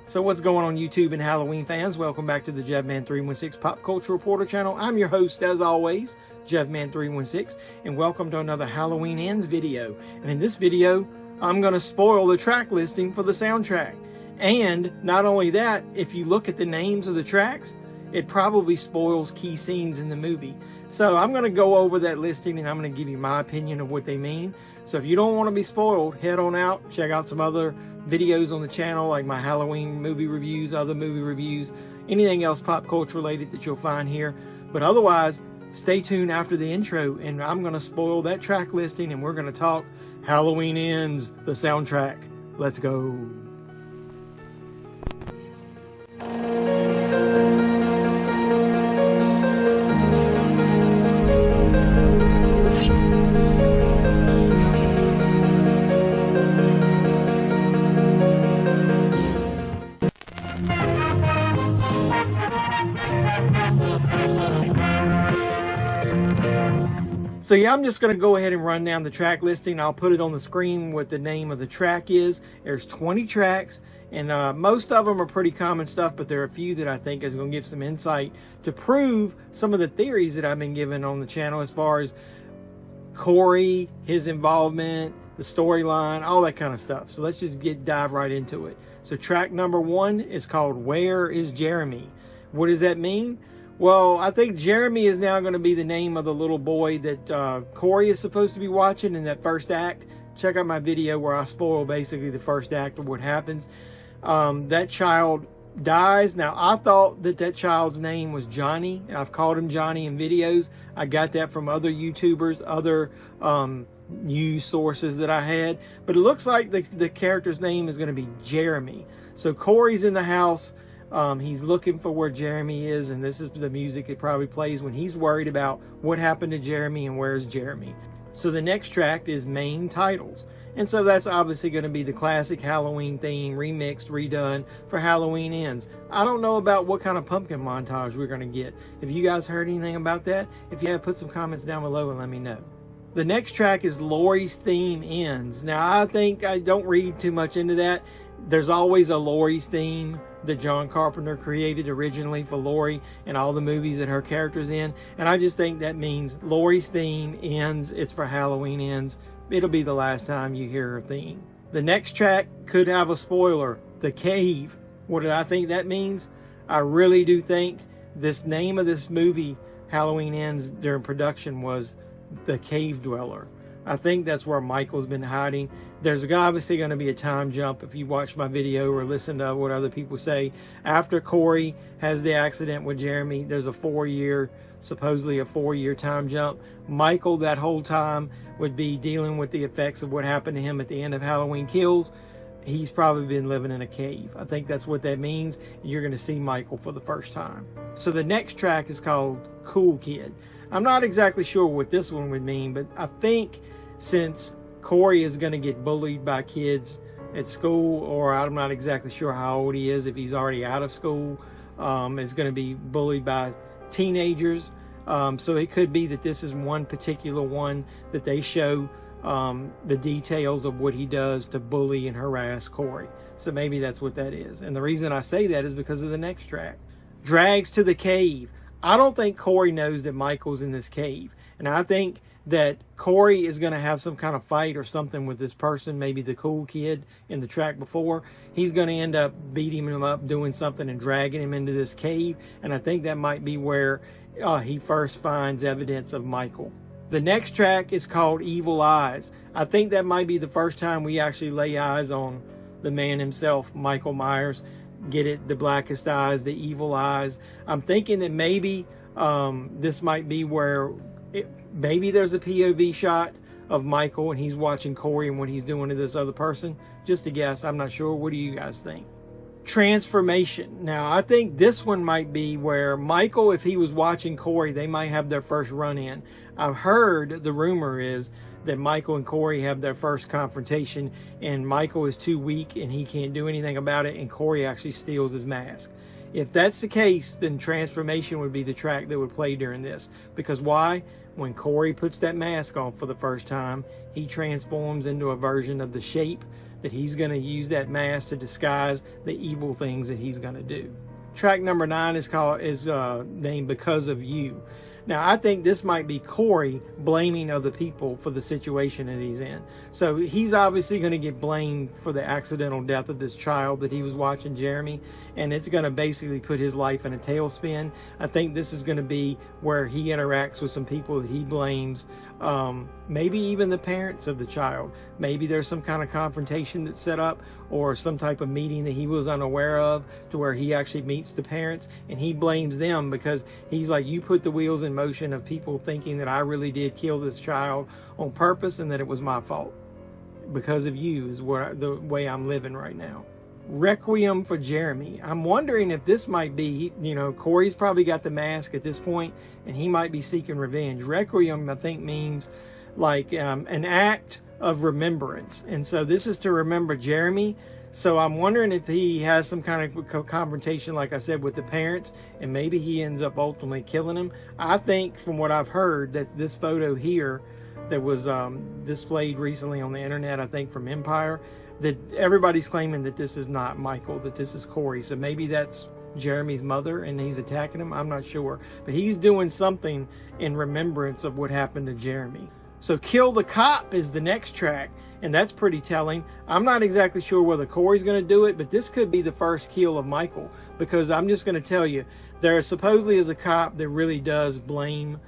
So what's going on YouTube and Halloween fans? Welcome back to the JevMan316 Pop Culture Reporter channel. I'm your host as always, JevMan316, and welcome to another Halloween Ends video. And in this video, I'm going to spoil the track listing for the soundtrack. And not only that, if you look at the names of the tracks, it probably spoils key scenes in the movie. So I'm going to go over that listing and I'm going to give you my opinion of what they mean. So if you don't want to be spoiled, head on out, check out some other videos on the channel like my Halloween movie reviews, other movie reviews, anything else pop culture related that you'll find here. But otherwise, stay tuned after the intro and I'm going to spoil that track listing and we're going to talk Halloween Ends, the soundtrack. Let's go. So yeah, I'm just going to go ahead and run down the track listing. I'll put it on the screen what the name of the track is. There's 20 tracks, and most of them are pretty common stuff, but there are a few that I think is going to give some insight to prove some of the theories that I've been given on the channel as far as Corey, his involvement, the storyline, all that kind of stuff. So let's just dive right into it. So track number 1 is called Where is Jeremy? What does that mean? Well, I think Jeremy is now going to be the name of the little boy that Corey is supposed to be watching in that first act. Check out my video where I spoil basically the first act of what happens. That child dies. Now, I thought that child's name was Johnny. I've called him Johnny in videos. I got that from other YouTubers, other news sources that I had. But it looks like the character's name is going to be Jeremy. So Corey's in the house. He's looking for where Jeremy is, and this is the music it probably plays when he's worried about what happened to Jeremy and where's Jeremy. So the next track is Main Titles. And so that's obviously going to be the classic Halloween theme, remixed, redone for Halloween Ends. I don't know about what kind of pumpkin montage we're going to get. If you guys heard anything about that, if you have, put some comments down below and let me know. The next track is Laurie's Theme Ends. Now, I think I don't read too much into that. There's always a Laurie's theme that John Carpenter created originally for Laurie and all the movies that her character's in. And I just think that means Laurie's theme ends. It's for Halloween Ends. It'll be the last time you hear her theme. The next track could have a spoiler, The Cave. What do I think that means? I really do think this name of this movie, Halloween Ends, during production was The Cave Dweller. I think that's where Michael's been hiding. There's obviously going to be a time jump if you watch my video or listen to what other people say. After Corey has the accident with Jeremy, there's supposedly a 4-year time jump. Michael, that whole time, would be dealing with the effects of what happened to him at the end of Halloween Kills. He's probably been living in a cave. I think that's what that means. You're going to see Michael for the first time. So the next track is called Cool Kid. I'm not exactly sure what this one would mean, but I think since Corey is going to get bullied by kids at school, or I'm not exactly sure how old he is, if he's already out of school, is going to be bullied by teenagers. So it could be that this is one particular one that they show the details of what he does to bully and harass Corey. So maybe that's what that is. And the reason I say that is because of the next track. Drags to the Cave. I don't think Corey knows that Michael's in this cave. And I think that Corey is going to have some kind of fight or something with this person, maybe the cool kid in the track before. He's going to end up beating him up, doing something and dragging him into this cave. And I think that might be where he first finds evidence of Michael. The next track is called Evil Eyes. I think that might be the first time we actually lay eyes on the man himself, Michael Myers. Get it? The blackest eyes, the evil eyes. I'm thinking that maybe this might be where maybe there's a POV shot of Michael and he's watching Corey and what he's doing to this other person. Just a guess. I'm not sure. What do you guys think? Transformation. Now, I think this one might be where Michael, if he was watching Corey, they might have their first run-in. I've heard, the rumor is that Michael and Corey have their first confrontation and Michael is too weak and he can't do anything about it and Corey actually steals his mask. If that's the case, then Transformation would be the track that would play during this. Because why? When Corey puts that mask on for the first time, he transforms into a version of the shape that he's going to use that mask to disguise the evil things that he's going to do. Track number 9 is named Because of You. Now, I think this might be Corey blaming other people for the situation that he's in. So he's obviously going to get blamed for the accidental death of this child that he was watching, Jeremy, and it's going to basically put his life in a tailspin. I think this is going to be where he interacts with some people that he blames, maybe even the parents of the child. Maybe there's some kind of confrontation that's set up, or some type of meeting that he was unaware of, to where he actually meets the parents and he blames them, because he's like, you put the wheels in motion of people thinking that I really did kill this child on purpose and that it was my fault. Because of you is the way I'm living right now. Requiem for Jeremy. I'm wondering if this might be, Corey's probably got the mask at this point and he might be seeking revenge. Requiem, I think, means like an act of remembrance. And so this is to remember Jeremy. So I'm wondering if he has some kind of confrontation, like I said, with the parents, and maybe he ends up ultimately killing him. I think, from what I've heard, that this photo here that was displayed recently on the internet, I think from Empire, that everybody's claiming that this is not Michael, that this is Corey. So maybe that's Jeremy's mother and he's attacking him. I'm not sure. But he's doing something in remembrance of what happened to Jeremy. So Kill the Cop is the next track, and that's pretty telling. I'm not exactly sure whether Corey's going to do it, but this could be the first kill of Michael, because I'm just going to tell you, there supposedly is a cop that really does blame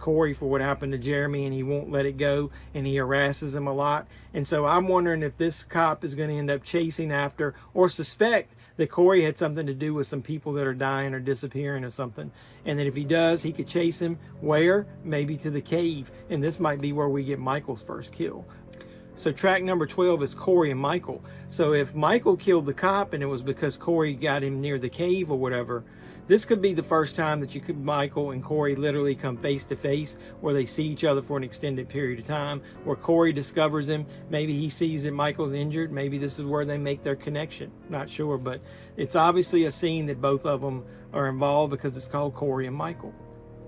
Corey for what happened to Jeremy, and he won't let it go, and he harasses him a lot. And so I'm wondering if this cop is going to end up chasing after, or suspect, that Corey had something to do with some people that are dying or disappearing or something. And that if he does, he could chase him where? Maybe to the cave. And this might be where we get Michael's first kill. So track number 12 is Corey and Michael. So if Michael killed the cop and it was because Corey got him near the cave or whatever, this could be the first time that Michael and Corey literally come face to face, where they see each other for an extended period of time, where Corey discovers him. Maybe he sees that Michael's injured. Maybe this is where they make their connection. Not sure, but it's obviously a scene that both of them are involved, because it's called Corey and Michael.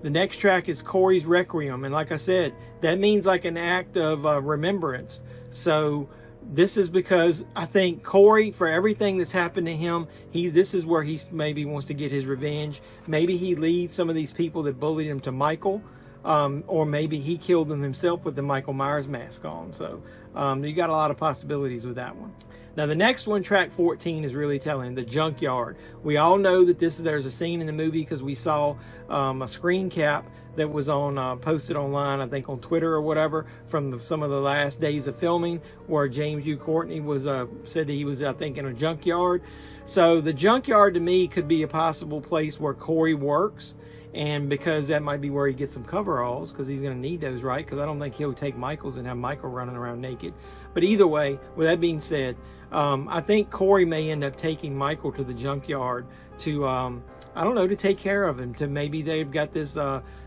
The next track is Corey's Requiem. And like I said, that means like an act of remembrance. So this is because I think Corey, for everything that's happened to him, this is where he maybe wants to get his revenge. Maybe he leads some of these people that bullied him to Michael, or maybe he killed them himself with the Michael Myers mask on. So you got a lot of possibilities with that one. Now the next one, track 14, is really telling, The Junkyard. We all know that there's a scene in the movie because we saw a screen cap that was posted online, I think on Twitter or whatever, from some of the last days of filming, where Jude Courtney was said that he was, I think, in a junkyard. So the junkyard to me could be a possible place where Corey works, and because that might be where he gets some coveralls, because he's going to need those, right? Because I don't think he'll take Michael's and have Michael running around naked. But either way, with that being said, I think Corey may end up taking Michael to the junkyard to, I don't know, to take care of him. To maybe they've got this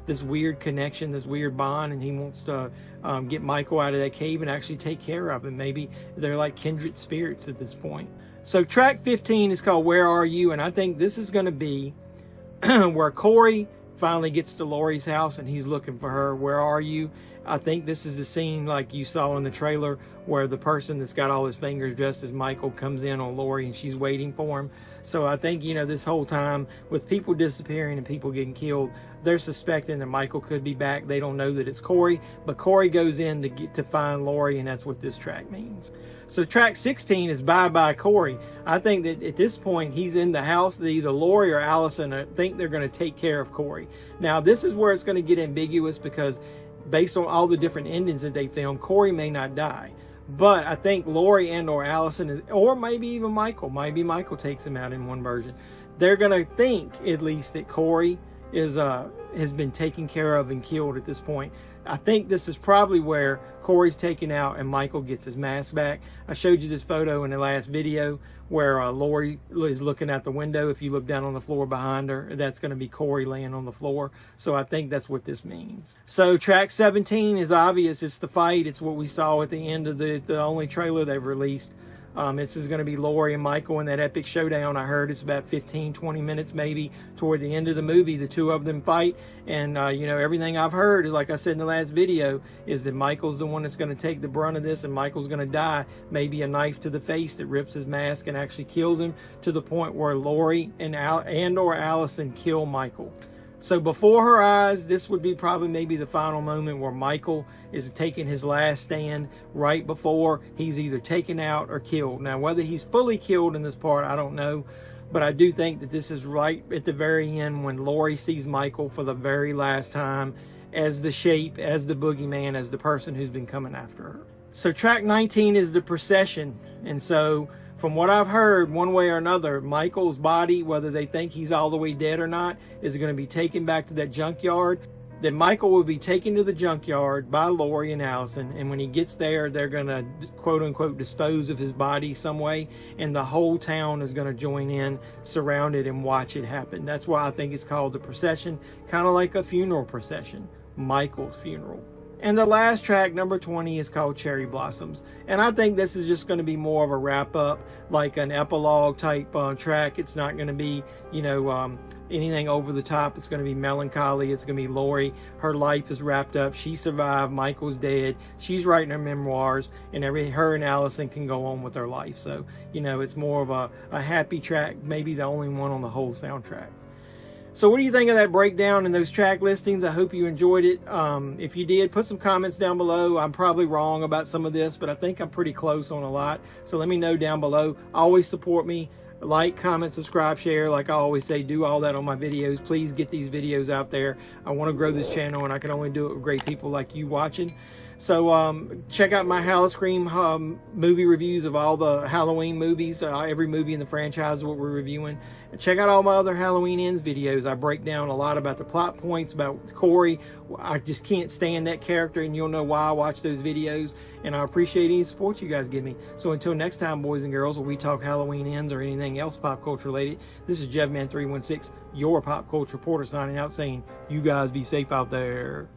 this weird connection, this weird bond, and he wants to get Michael out of that cave and actually take care of him. Maybe they're like kindred spirits at this point. So track 15 is called Where Are You? And I think this is going to be where Corey finally gets to Lori's house and he's looking for her. Where are you? I think this is the scene like you saw in the trailer, where the person that's got all his fingers dressed as Michael comes in on Lori and she's waiting for him. So I think, this whole time with people disappearing and people getting killed, they're suspecting that Michael could be back. They don't know that it's Corey, but Corey goes in to find Lori, and that's what this track means. So track 16 is Bye Bye Corey. I think that at this point he's in the house that either Lori or Allison think they're going to take care of Corey. Now this is where it's going to get ambiguous, because based on all the different endings that they filmed, Corey may not die. But I think Lori and or Allison, or maybe even Michael, maybe Michael takes him out in one version. They're going to think at least that Corey has been taken care of and killed at this point. I think this is probably where Corey's taken out and Michael gets his mask back. I showed you this photo in the last video where Lori is looking out the window. If you look down on the floor behind her, that's going to be Corey laying on the floor. So I think that's what this means. So track 17 is obvious. It's the fight. It's what we saw at the end of the only trailer they've released This is going to be Laurie and Michael in that epic showdown. I heard it's about 15-20 minutes maybe toward the end of the movie. The two of them fight, and you know, everything I've heard is, like I said in the last video, is that Michael's the one that's going to take the brunt of this, and Michael's going to die. Maybe a knife to the face that rips his mask and actually kills him, to the point where Laurie and or Allison kill Michael. So before her eyes, this would be probably maybe the final moment where Michael is taking his last stand right before he's either taken out or killed. Now, whether he's fully killed in this part, I don't know. But I do think that this is right at the very end when Laurie sees Michael for the very last time as the shape, as the boogeyman, as the person who's been coming after her. So track 19 is the procession. And so from what I've heard, one way or another, Michael's body, whether they think he's all the way dead or not, is going to be taken back to that junkyard. Then Michael will be taken to the junkyard by Laurie and Allison, and when he gets there, they're going to quote-unquote dispose of his body some way, and the whole town is going to join in, surround it, and watch it happen. That's why I think it's called the procession, kind of like a funeral procession, Michael's funeral. And the last track, number 20, is called Cherry Blossoms. And I think this is just going to be more of a wrap-up, like an epilogue type track. It's not going to be, you know, anything over the top. It's going to be melancholy. It's going to be Laurie. Her life is wrapped up. She survived. Michael's dead. She's writing her memoirs. And her and Allison can go on with their life. So, you know, it's more of a happy track, maybe the only one on the whole soundtrack. So what do you think of that breakdown and those track listings? I hope you enjoyed it. If you did, put some comments down below. I'm probably wrong about some of this, but I think I'm pretty close on a lot. So let me know down below. Always support me. Like, comment, subscribe, share. Like I always say, do all that on my videos. Please get these videos out there. I want to grow this channel, and I can only do it with great people like you watching. So check out my Halloween movie reviews of all the Halloween movies. Every movie in the franchise is what we're reviewing. And check out all my other Halloween Ends videos. I break down a lot about the plot points, about Corey. I just can't stand that character, and you'll know why I watch those videos. And I appreciate any support you guys give me. So until next time, boys and girls, where we talk Halloween Ends or anything else pop culture related, this is JevMan316, your pop culture reporter, signing out saying, you guys be safe out there.